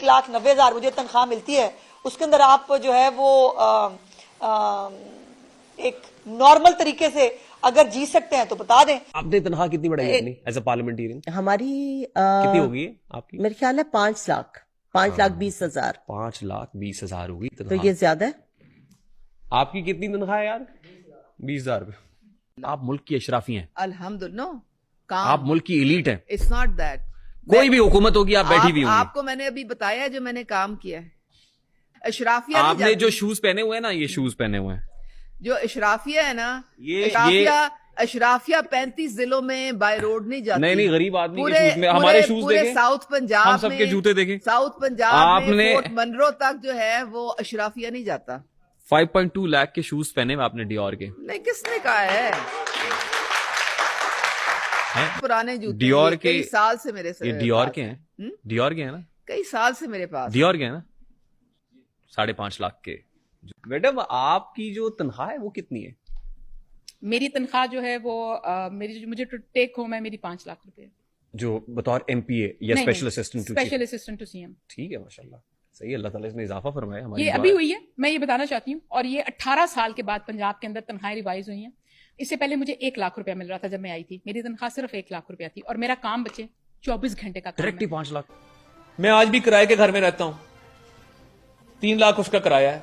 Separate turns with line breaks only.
1,90,000 مجھے تنخواہ ملتی ہے، اس کے اندر آپ جو ہے وہ ایک نارمل طریقے سے اگر جی سکتے ہیں تو بتا دیں.
آپ نے تنخواہ کتنی بڑھائی اپنی ایز اے پارلیمنٹیرین؟
ہماری
کتنی ہوگی آپ کی؟
میرے خیال ہے 5,20,000.
5,20,000 ہوگی
تو
تنخواہ.
یہ زیادہ ہے.
آپ کی کتنی تنخواہ ہے یار؟ 20,000 روپے. آپ ملک کی اشرافی ہیں.
الحمدللہ.
آپ ملک کی ایلیٹ ہیں.
It's not that.
کوئی بھی حکومت ہوگی آپ بیٹھی بھی ہوں
آپ کو میں نے ابھی بتایا جو میں نے کام کیا ہے. اشرافیہ
آپ نے جو شوز پہنے ہوئے ہیں نا، یہ شوز پہنے ہوئے ہیں
جو اشرافیہ ہے نا،
یہ
اشرافیہ 35 ضلعوں میں بائی روڈ نہیں جاتی.
نہیں غریب آدمی کے شوز میں ہمارے شوز دیکھیں،
ساؤتھ پنجاب
ہم سب کے جوتے دیکھیں.
ساؤتھ پنجاب میں
نے
فورٹ منرو تک جو ہے وہ اشرافیہ نہیں جاتا.
5.2 لاکھ کے شوز پہنے ہوئے آپ نے ڈیور کے.
نہیں، کس نے کہا ہے؟ پرانے جوتے
ڈیور کے
کئی سال سے میرے سے.
یہ ڈیور کے ہیں، ڈیور کے ہیں نا،
کئی سال سے میرے پاس.
ڈیور کے ہیں نا 5.5 لاکھ کے. میڈم آپ کی جو تنخواہ ہے وہ کتنی ہے؟
میری تنخواہ جو ہے وہ مجھے ٹیک ہوم ہے میری 5 لاکھ روپے.
جو بطور ایم پی اے یا special assistant
to C M.
ٹھیک ہے، ماشاءاللہ صحیح. اللہ تعالیٰ اس میں اضافہ فرمائے. ہماری
یہ ابھی ہوئی ہے، میں یہ بتانا چاہتی ہوں. اور یہ 18 سال کے بعد پنجاب کے اندر تنخواہیں ریوائز ہوئی ہیں. اس سے پہلے مجھے 1 لاکھ روپیہ مل رہا تھا جب میں آئی تھی. میری تنخواہ صرف 1 لاکھ روپیہ تھی اور میرا کام بچے 24 گھنٹے کا کام ہے.
ڈائریکٹلی 5 لاکھ.
میں آج بھی کرائے کے گھر میں رہتا ہوں، 3 لاکھ اس کا کرایہ ہے.